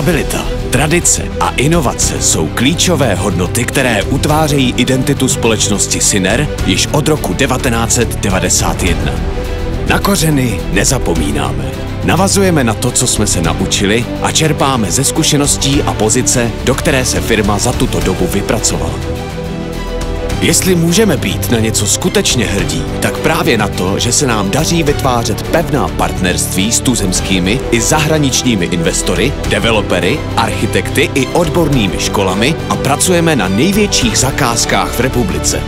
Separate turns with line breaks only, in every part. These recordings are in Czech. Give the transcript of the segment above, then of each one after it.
Stabilita, tradice a inovace jsou klíčové hodnoty, které utvářejí identitu společnosti Syner již od roku 1991. Na kořeny nezapomínáme. Navazujeme na to, co jsme se naučili a čerpáme ze zkušeností a pozice, do které se firma za tuto dobu vypracovala. Jestli můžeme být na něco skutečně hrdí, tak právě na to, že se nám daří vytvářet pevná partnerství s tuzemskými i zahraničními investory, developery, architekty i odbornými školami a pracujeme na největších zakázkách v republice.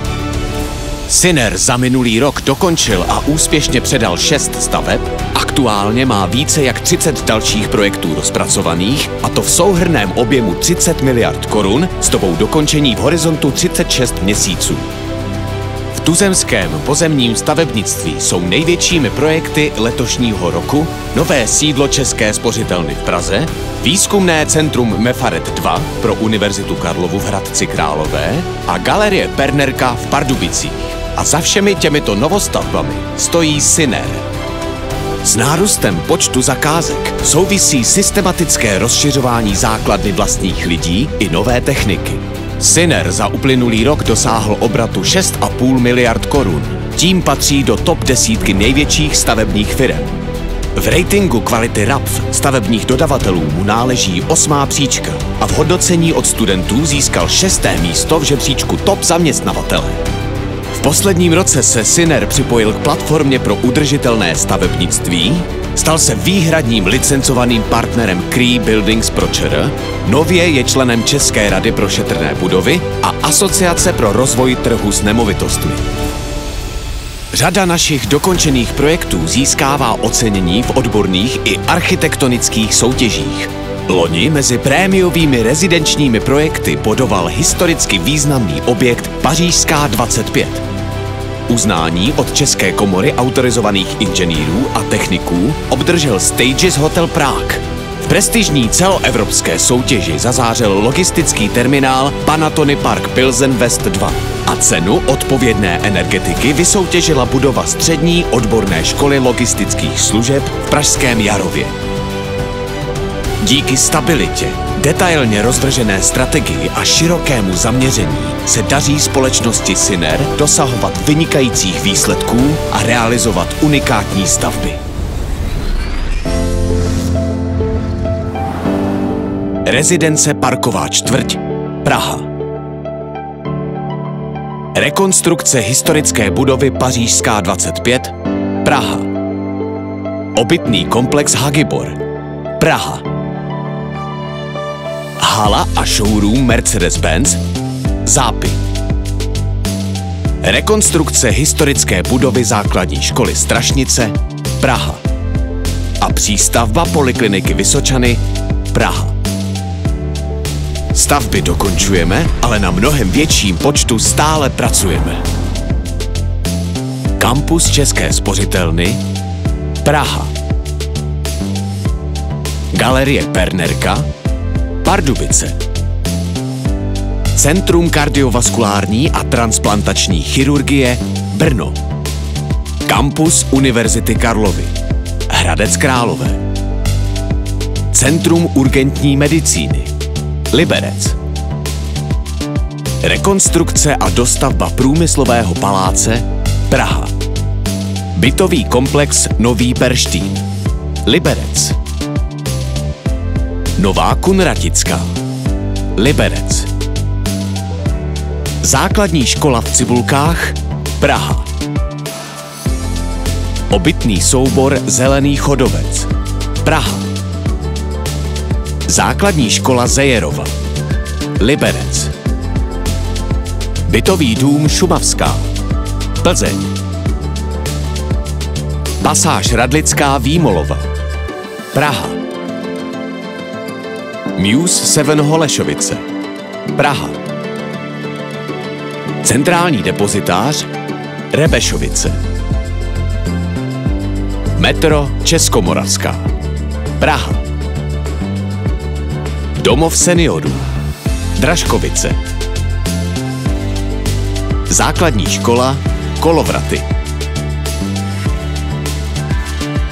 Syner za minulý rok dokončil a úspěšně předal 6 staveb, aktuálně má více jak 30 dalších projektů rozpracovaných, a to v souhrnném objemu 30 miliard korun s dobou dokončení v horizontu 36 měsíců. V tuzemském pozemním stavebnictví jsou největšími projekty letošního roku nové sídlo České spořitelny v Praze, výzkumné centrum Mefaret 2 pro Univerzitu Karlovu v Hradci Králové a galerie Pernerka v Pardubicích. A za všemi těmito novostavbami stojí Syner. S nárůstem počtu zakázek souvisí systematické rozšiřování základny vlastních lidí i nové techniky. Syner za uplynulý rok dosáhl obratu 6,5 miliard korun. Tím patří do top 10 největších stavebních firem. V ratingu kvality RAPF stavebních dodavatelů mu náleží 8. příčka a v hodnocení od studentů získal 6. místo v žebříčku top zaměstnavatele. V posledním roce se Syner připojil k platformě pro udržitelné stavebnictví, stal se výhradním licencovaným partnerem Cree Buildings pro ČR, nově je členem České rady pro šetrné budovy a Asociace pro rozvoj trhu s nemovitostmi. Řada našich dokončených projektů získává ocenění v odborných i architektonických soutěžích. Loni mezi prémiovými rezidenčními projekty bodoval historicky významný objekt Pařížská 25. Uznání od České komory autorizovaných inženýrů a techniků obdržel Stages Hotel Prague. V prestižní celoevropské soutěži zazářil logistický terminál Panattoni Park Pilsen West 2 a cenu odpovědné energetiky vysoutěžila budova střední odborné školy logistických služeb v pražském Jarově. Díky stabilitě, detailně rozvržené strategii a širokému zaměření se daří společnosti Syner dosahovat vynikajících výsledků a realizovat unikátní stavby. Rezidence Parková čtvrť, Praha. Rekonstrukce historické budovy Pařížská 25, Praha. Obytný komplex Hagibor, Praha. Hala a showroom Mercedes-Benz, Zápy. Rekonstrukce historické budovy základní školy Strašnice, Praha. A přístavba Polikliniky Vysočany, Praha. Stavby dokončujeme, ale na mnohem větším počtu stále pracujeme. Kampus České spořitelny, Praha. Galerie Pernerka, Pardubice. Centrum kardiovaskulární a transplantační chirurgie, Brno. Kampus Univerzity Karlovy, Hradec Králové. Centrum urgentní medicíny, Liberec. Rekonstrukce a dostavba průmyslového paláce, Praha. Bytový komplex Nový Perštín, Liberec. Nová Kunratická, Liberec. Základní škola v Cibulkách, Praha. Obytný soubor Zelený Chodovec, Praha. Základní škola Zejerova, Liberec. Bytový dům Šumavská, Plzeň. Pasáž Radlická Výmolova, Praha. Muse 7 Holešovice, Praha. Centrální depozitář Rebešovice. Metro Českomoravská, Praha. Domov seniorů, Dražkovice. Základní škola Kolovraty.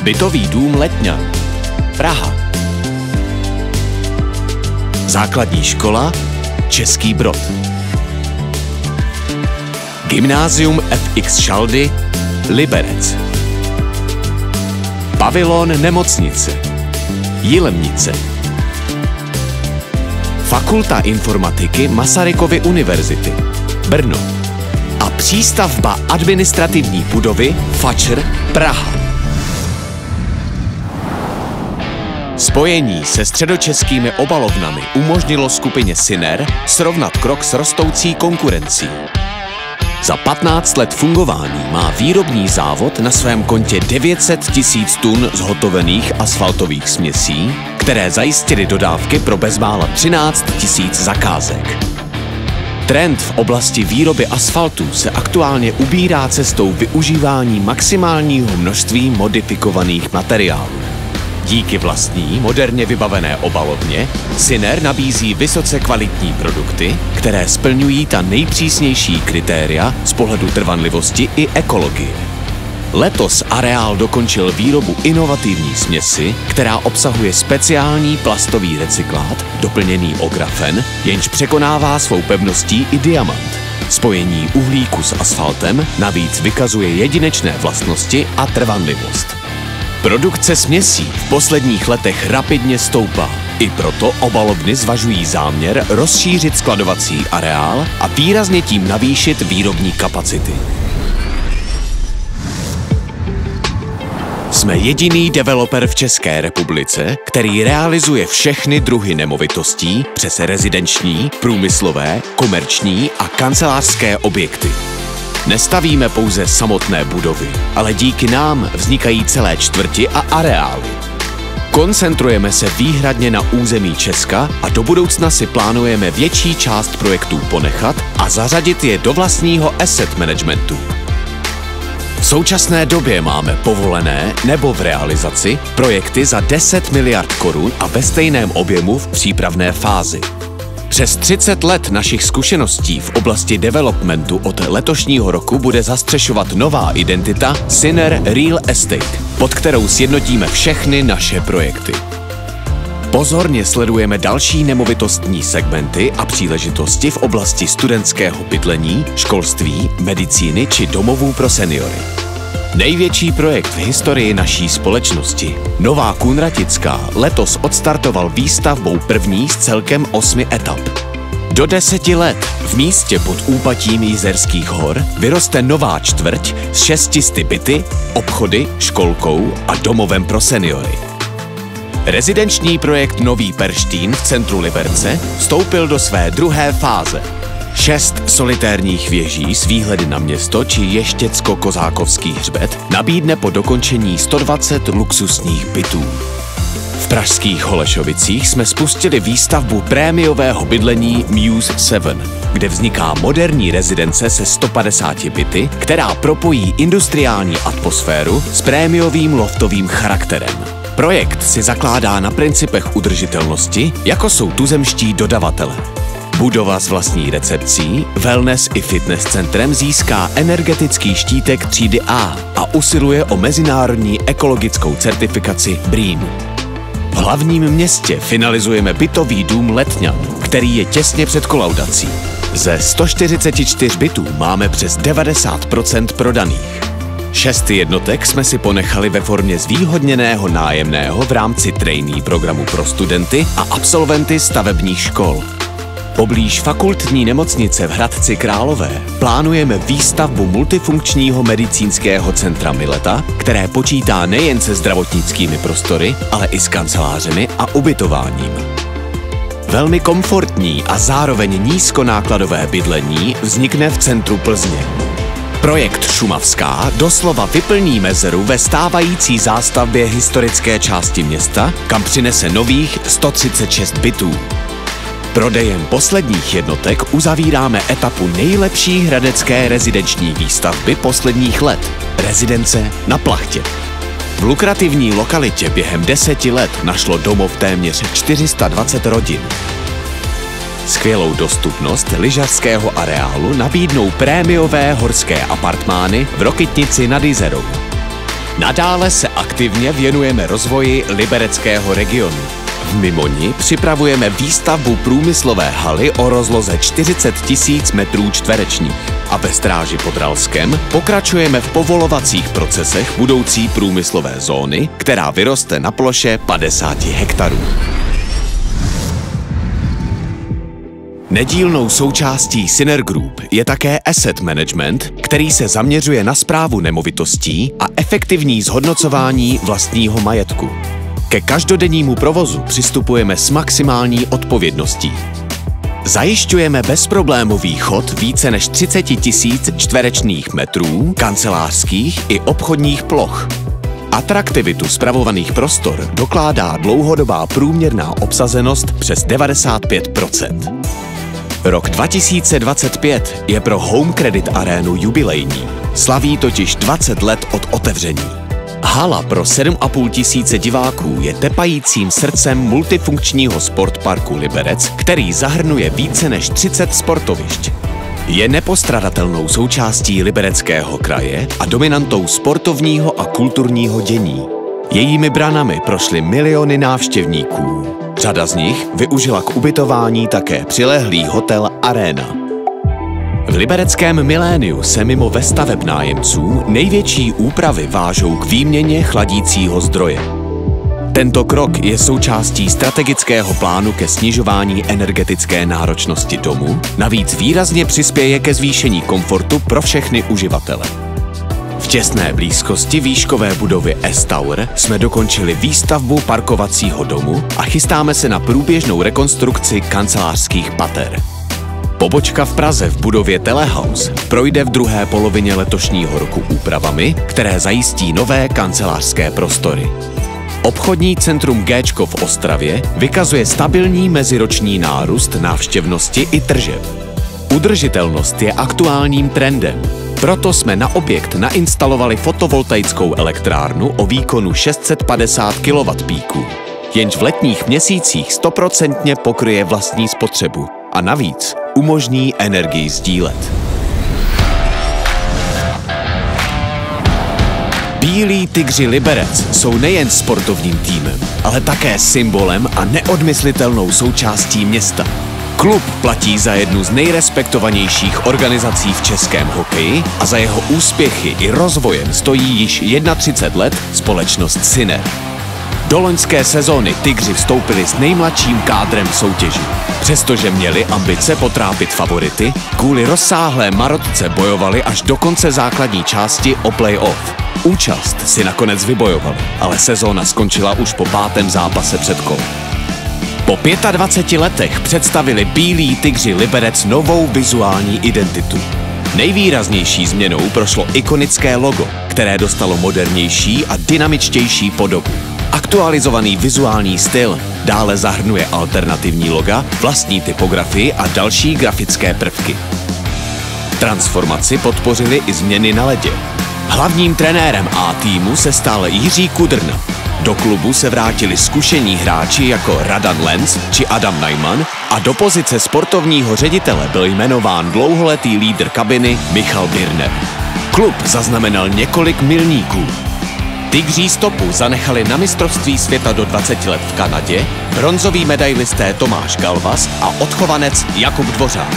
Bytový dům Letňan, Praha. Základní škola Český Brod. Gymnázium FX Šaldy Liberec. Pavilon Nemocnice Jilemnice. Fakulta informatiky Masarykovy univerzity Brno. A přístavba administrativní budovy FAČR Praha. Spojení se středočeskými obalovnami umožnilo skupině Syner srovnat krok s rostoucí konkurencí. Za 15 let fungování má výrobní závod na svém kontě 900 000 tun zhotovených asfaltových směsí, které zajistily dodávky pro bezmála 13 000 zakázek. Trend v oblasti výroby asfaltu se aktuálně ubírá cestou využívání maximálního množství modifikovaných materiálů. Díky vlastní, moderně vybavené obalovně Syner nabízí vysoce kvalitní produkty, které splňují ta nejpřísnější kritéria z pohledu trvanlivosti i ekologie. Letos areál dokončil výrobu inovativní směsi, která obsahuje speciální plastový recyklát, doplněný o grafen, jenž překonává svou pevností i diamant. Spojení uhlíku s asfaltem navíc vykazuje jedinečné vlastnosti a trvanlivost. Produkce směsí v posledních letech rapidně stoupá. I proto obalovny zvažují záměr rozšířit skladovací areál a výrazně tím navýšit výrobní kapacity. Jsme jediný developer v České republice, který realizuje všechny druhy nemovitostí přes rezidenční, průmyslové, komerční a kancelářské objekty. Nestavíme pouze samotné budovy, ale díky nám vznikají celé čtvrti a areály. Koncentrujeme se výhradně na území Česka a do budoucna si plánujeme větší část projektů ponechat a zařadit je do vlastního asset managementu. V současné době máme povolené nebo v realizaci projekty za 10 miliard korun a ve stejném objemu v přípravné fázi. Přes 30 let našich zkušeností v oblasti developmentu od letošního roku bude zastřešovat nová identita Syner Real Estate, pod kterou sjednotíme všechny naše projekty. Pozorně sledujeme další nemovitostní segmenty a příležitosti v oblasti studentského bydlení, školství, medicíny či domovů pro seniory. Největší projekt v historii naší společnosti, Nová Kunratická, letos odstartoval výstavbou první z celkem 8 etap. Do 10 let v místě pod úpatím Jizerských hor vyroste nová čtvrť s 600 byty, obchody, školkou a domovem pro seniory. Rezidenční projekt Nový Perštín v centru Liberce vstoupil do své druhé fáze. 6 solitérních věží s výhledy na město či Ještěcko-Kozákovský hřbet nabídne po dokončení 120 luxusních bytů. V pražských Holešovicích jsme spustili výstavbu prémiového bydlení Muse 7, kde vzniká moderní rezidence se 150 byty, která propojí industriální atmosféru s prémiovým loftovým charakterem. Projekt si zakládá na principech udržitelnosti, jako jsou tuzemští dodavatelé. Budova s vlastní recepcí, wellness i fitness centrem získá energetický štítek třídy A a usiluje o mezinárodní ekologickou certifikaci BREEAM. V hlavním městě finalizujeme bytový dům Letňan, který je těsně před kolaudací. Ze 144 bytů máme přes 90% prodaných. 6 jednotek jsme si ponechali ve formě zvýhodněného nájemného v rámci trainee programu pro studenty a absolventy stavebních škol. Poblíž fakultní nemocnice v Hradci Králové plánujeme výstavbu multifunkčního medicínského centra Mileta, které počítá nejen se zdravotnickými prostory, ale i s kancelářemi a ubytováním. Velmi komfortní a zároveň nízkonákladové bydlení vznikne v centru Plzně. Projekt Šumavská doslova vyplní mezeru ve stávající zástavbě historické části města, kam přinese nových 136 bytů. Prodejem posledních jednotek uzavíráme etapu nejlepší hradecké rezidenční výstavby posledních let – rezidence na Plachtě. V lukrativní lokalitě během 10 let našlo domov téměř 420 rodin. Skvělou dostupnost lyžařského areálu nabídnou prémiové horské apartmány v Rokytnici nad Jizerou. Nadále se aktivně věnujeme rozvoji libereckého regionu. V Mimoni připravujeme výstavbu průmyslové haly o rozloze 40 000 metrů čtverečních. A ve Stráži pod Ralskem pokračujeme v povolovacích procesech budoucí průmyslové zóny, která vyroste na ploše 50 hektarů. Nedílnou součástí Syner Group je také asset management, který se zaměřuje na správu nemovitostí a efektivní zhodnocování vlastního majetku. Ke každodennímu provozu přistupujeme s maximální odpovědností. Zajišťujeme bezproblémový chod více než 30 000 čtverečných metrů kancelářských i obchodních ploch. Atraktivitu spravovaných prostor dokládá dlouhodobá průměrná obsazenost přes 95%. Rok 2025 je pro Home Credit Arénu jubilejní. Slaví totiž 20 let od otevření. Hala pro 7 500 diváků je tepajícím srdcem multifunkčního sportparku Liberec, který zahrnuje více než 30 sportovišť. Je nepostradatelnou součástí Libereckého kraje a dominantou sportovního a kulturního dění. Jejími branami prošly miliony návštěvníků. Řada z nich využila k ubytování také přilehlý hotel Arena. V libereckém miléniu se mimo ve staveb nájemců největší úpravy vážou k výměně chladícího zdroje. Tento krok je součástí strategického plánu ke snižování energetické náročnosti domu, navíc výrazně přispěje ke zvýšení komfortu pro všechny uživatele. V těsné blízkosti výškové budovy S-Tower jsme dokončili výstavbu parkovacího domu a chystáme se na průběžnou rekonstrukci kancelářských pater. Pobočka v Praze v budově Telehouse projde v druhé polovině letošního roku úpravami, které zajistí nové kancelářské prostory. Obchodní centrum Géčko v Ostravě vykazuje stabilní meziroční nárůst návštěvnosti i tržeb. Udržitelnost je aktuálním trendem, proto jsme na objekt nainstalovali fotovoltaickou elektrárnu o výkonu 650 kWp, jenž v letních měsících 100% pokryje vlastní spotřebu a navíc umožní energii sdílet. Bílí tygři Liberec jsou nejen sportovním týmem, ale také symbolem a neodmyslitelnou součástí města. Klub platí za jednu z nejrespektovanějších organizací v českém hokeji a za jeho úspěchy i rozvojem stojí již 31 let společnost Syner. Do loňské sezóny Tygři vstoupili s nejmladším kádrem v soutěži. Přestože měli ambice potrápit favority, kvůli rozsáhlé marotce bojovali až do konce základní části o play-off. Účast si nakonec vybojovali, ale sezóna skončila už po 5. zápase před kolem. Po 25 letech představili Bílí tygři Liberec novou vizuální identitu. Nejvýraznější změnou prošlo ikonické logo, které dostalo modernější a dynamičtější podobu. Aktualizovaný vizuální styl dále zahrnuje alternativní loga, vlastní typografii a další grafické prvky. Transformaci podpořily i změny na ledě. Hlavním trenérem A týmu se stal Jiří Kudrna. Do klubu se vrátili zkušení hráči jako Radan Lenz či Adam Najman a do pozice sportovního ředitele byl jmenován dlouholetý lídr kabiny Michal Birner. Klub zaznamenal několik milníků. Tygří stopu zanechali na mistrovství světa do 20 let v Kanadě bronzový medailisté Tomáš Galvas a odchovanec Jakub Dvořák.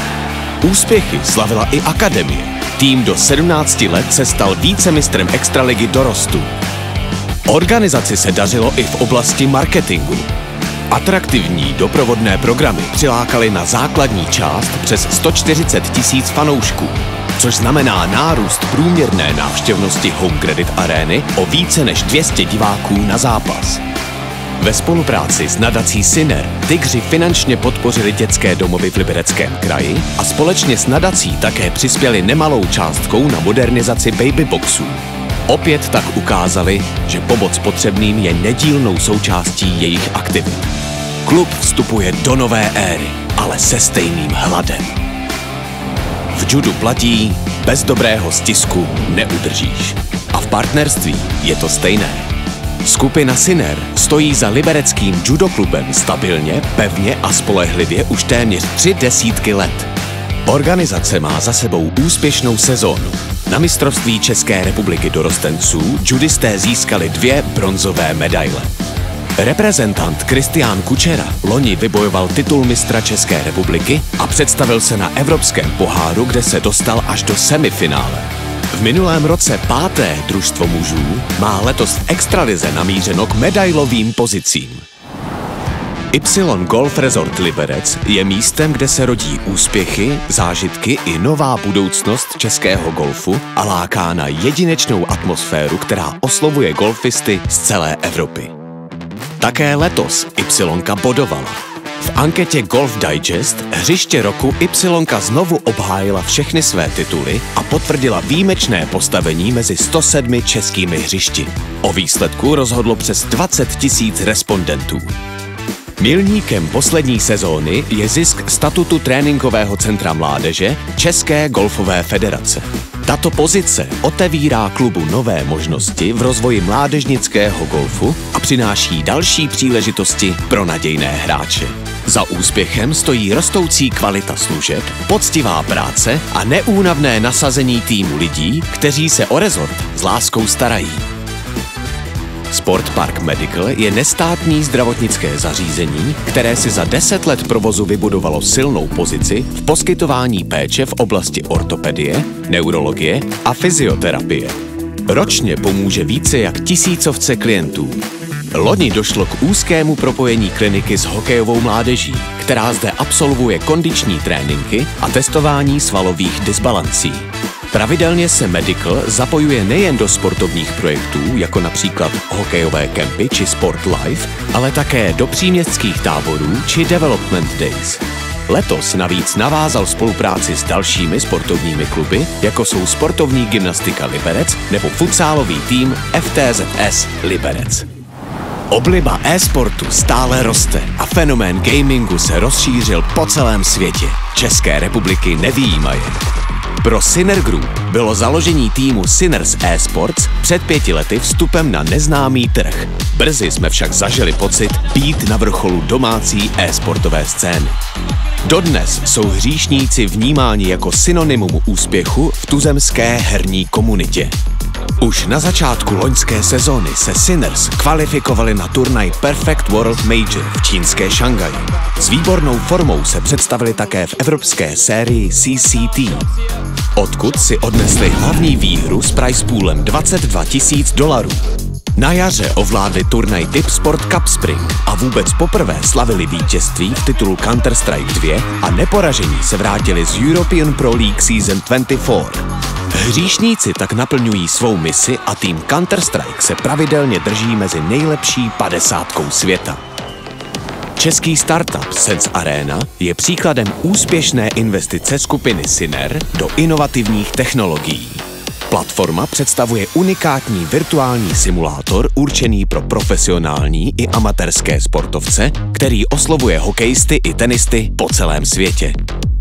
Úspěchy slavila i akademie. Tým do 17 let se stal vícemistrem extraligy dorostu. Organizaci se dařilo i v oblasti marketingu. Atraktivní doprovodné programy přilákaly na základní část přes 140 000 fanoušků, což znamená nárůst průměrné návštěvnosti Home Credit Arény o více než 200 diváků na zápas. Ve spolupráci s nadací Syner Tygři finančně podpořili dětské domovy v Libereckém kraji a společně s nadací také přispěli nemalou částkou na modernizaci babyboxů. Opět tak ukázali, že pomoc potřebným je nedílnou součástí jejich aktivit. Klub vstupuje do nové éry, ale se stejným hladem. V judu platí, bez dobrého stisku neudržíš. A v partnerství je to stejné. Skupina Syner stojí za libereckým judoklubem stabilně, pevně a spolehlivě už téměř 3 desítky let. Organizace má za sebou úspěšnou sezónu. Na mistrovství České republiky dorostenců judisté získali 2 bronzové medaile. Reprezentant Kristián Kučera loni vybojoval titul mistra České republiky a představil se na Evropském poháru, kde se dostal až do semifinále. V minulém roce 5. družstvo mužů má letos v extralize namířeno k medailovým pozicím. Y Golf Resort Liberec je místem, kde se rodí úspěchy, zážitky i nová budoucnost českého golfu a láká na jedinečnou atmosféru, která oslovuje golfisty z celé Evropy. Také letos Y bodovala. V anketě Golf Digest hřiště roku Y znovu obhájila všechny své tituly a potvrdila výjimečné postavení mezi 107 českými hřišti. O výsledku rozhodlo přes 20 000 respondentů. Milníkem poslední sezóny je zisk statutu tréninkového centra mládeže České golfové federace. Tato pozice otevírá klubu nové možnosti v rozvoji mládežnického golfu a přináší další příležitosti pro nadějné hráče. Za úspěchem stojí rostoucí kvalita služeb, poctivá práce a neúnavné nasazení týmu lidí, kteří se o rezort s láskou starají. Sport Park Medical je nestátní zdravotnické zařízení, které si za 10 let provozu vybudovalo silnou pozici v poskytování péče v oblasti ortopedie, neurologie a fyzioterapie. Ročně pomůže více jak 1000 klientů. Loni došlo k úzkému propojení kliniky s hokejovou mládeží, která zde absolvuje kondiční tréninky a testování svalových disbalancí. Pravidelně se Medical zapojuje nejen do sportovních projektů, jako například hokejové kempy či Sport Life, ale také do příměstských táborů či Development Days. Letos navíc navázal spolupráci s dalšími sportovními kluby, jako jsou sportovní gymnastika Liberec nebo futsálový tým FTZS Liberec. Obliba e-sportu stále roste a fenomén gamingu se rozšířil po celém světě. České republiky nevyjímaje. Pro Sinner Group bylo založení týmu Sinners eSports před 5 lety vstupem na neznámý trh. Brzy jsme však zažili pocit být na vrcholu domácí e-sportové scény. Dodnes jsou hříšníci vnímáni jako synonymum úspěchu v tuzemské herní komunitě. Už na začátku loňské sezóny se Sinners kvalifikovali na turnaj Perfect World Major v čínské Šanghaji. S výbornou formou se představili také v evropské sérii CCT, odkud si odnesli hlavní výhru s prize poolem $22 000. Na jaře ovládli turnaj Tipsport Cup Spring a vůbec poprvé slavili vítězství v titulu Counter-Strike 2 a neporažení se vrátili z European Pro League Season 24. Hříšníci tak naplňují svou misi a tým Counter-Strike se pravidelně drží mezi nejlepší 50 světa. Český startup Sense Arena je příkladem úspěšné investice skupiny Sinner do inovativních technologií. Platforma představuje unikátní virtuální simulátor určený pro profesionální i amatérské sportovce, který oslovuje hokejisty i tenisty po celém světě.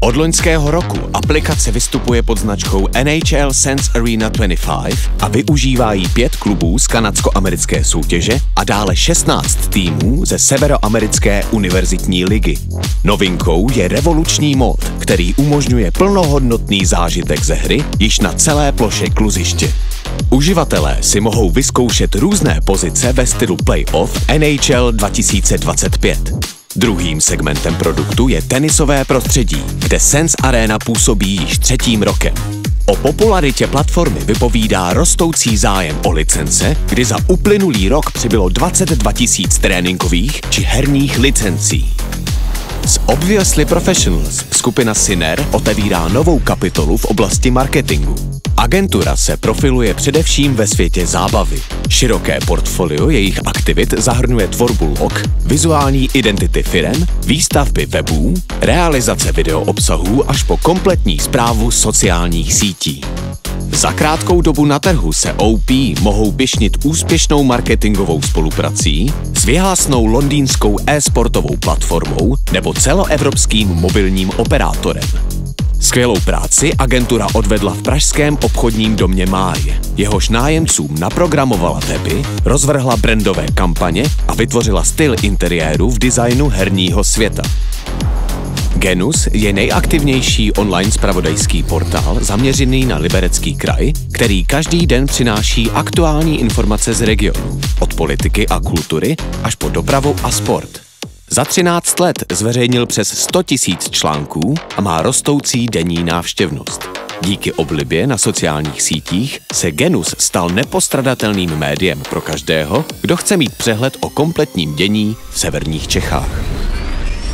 Od loňského roku aplikace vystupuje pod značkou NHL Sense Arena 25 a využívá jí 5 klubů z kanadsko-americké soutěže a dále 16 týmů ze severoamerické univerzitní ligy. Novinkou je revoluční mód, který umožňuje plnohodnotný zážitek ze hry již na celé ploše kluziště. Uživatelé si mohou vyzkoušet různé pozice ve stylu Playoff NHL 2025. Druhým segmentem produktu je tenisové prostředí, kde Sense Arena působí již 3. rokem. O popularitě platformy vypovídá rostoucí zájem o licence, kdy za uplynulý rok přibylo 22 000 tréninkových či herních licencí. S Obviously Professionals skupina Sinner otevírá novou kapitolu v oblasti marketingu. Agentura se profiluje především ve světě zábavy. Široké portfolio jejich aktivit zahrnuje tvorbu log, vizuální identity firem, výstavby webů, realizace videoobsahů až po kompletní správu sociálních sítí. Za krátkou dobu na trhu se OP mohou pyšnit úspěšnou marketingovou spoluprací s věhlasnou londýnskou e-sportovou platformou nebo celoevropským mobilním operátorem. Skvělou práci agentura odvedla v pražském obchodním domě Máje. Jehož nájemcům naprogramovala weby, rozvrhla brandové kampaně a vytvořila styl interiéru v designu herního světa. Genus je nejaktivnější online zpravodajský portál zaměřený na Liberecký kraj, který každý den přináší aktuální informace z regionu, od politiky a kultury až po dopravu a sport. Za 13 let zveřejnil přes 100 000 článků a má rostoucí denní návštěvnost. Díky oblibě na sociálních sítích se Genus stal nepostradatelným médiem pro každého, kdo chce mít přehled o kompletním dění v severních Čechách.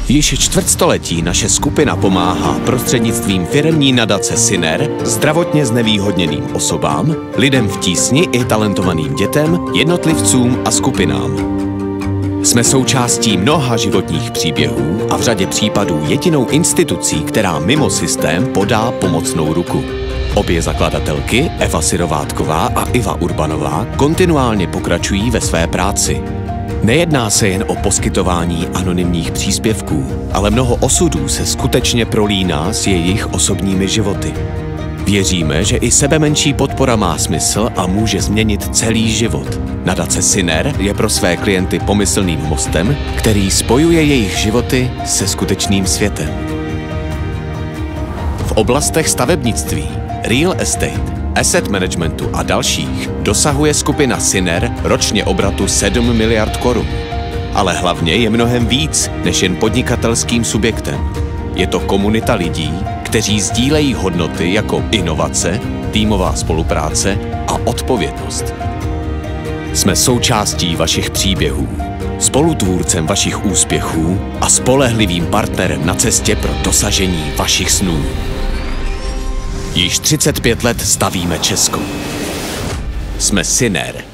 Již čtvrtstoletí naše skupina pomáhá prostřednictvím firemní nadace Syner zdravotně znevýhodněným osobám, lidem v tísni i talentovaným dětem, jednotlivcům a skupinám. Jsme součástí mnoha životních příběhů a v řadě případů jedinou institucí, která mimo systém podá pomocnou ruku. Obě zakladatelky, Eva Syrovátková a Iva Urbanová, kontinuálně pokračují ve své práci. Nejedná se jen o poskytování anonymních příspěvků, ale mnoho osudů se skutečně prolíná s jejich osobními životy. Věříme, že i sebemenší podpora má smysl a může změnit celý život. Nadace Syner je pro své klienty pomyslným mostem, který spojuje jejich životy se skutečným světem. V oblastech stavebnictví, real estate, asset managementu a dalších dosahuje skupina Syner ročně obratu 7 miliard korun. Ale hlavně je mnohem víc než jen podnikatelským subjektem. Je to komunita lidí, kteří sdílejí hodnoty jako inovace, týmová spolupráce a odpovědnost. Jsme součástí vašich příběhů, spolutvůrcem vašich úspěchů a spolehlivým partnerem na cestě pro dosažení vašich snů. Již 35 let stavíme Česko. Jsme Syner.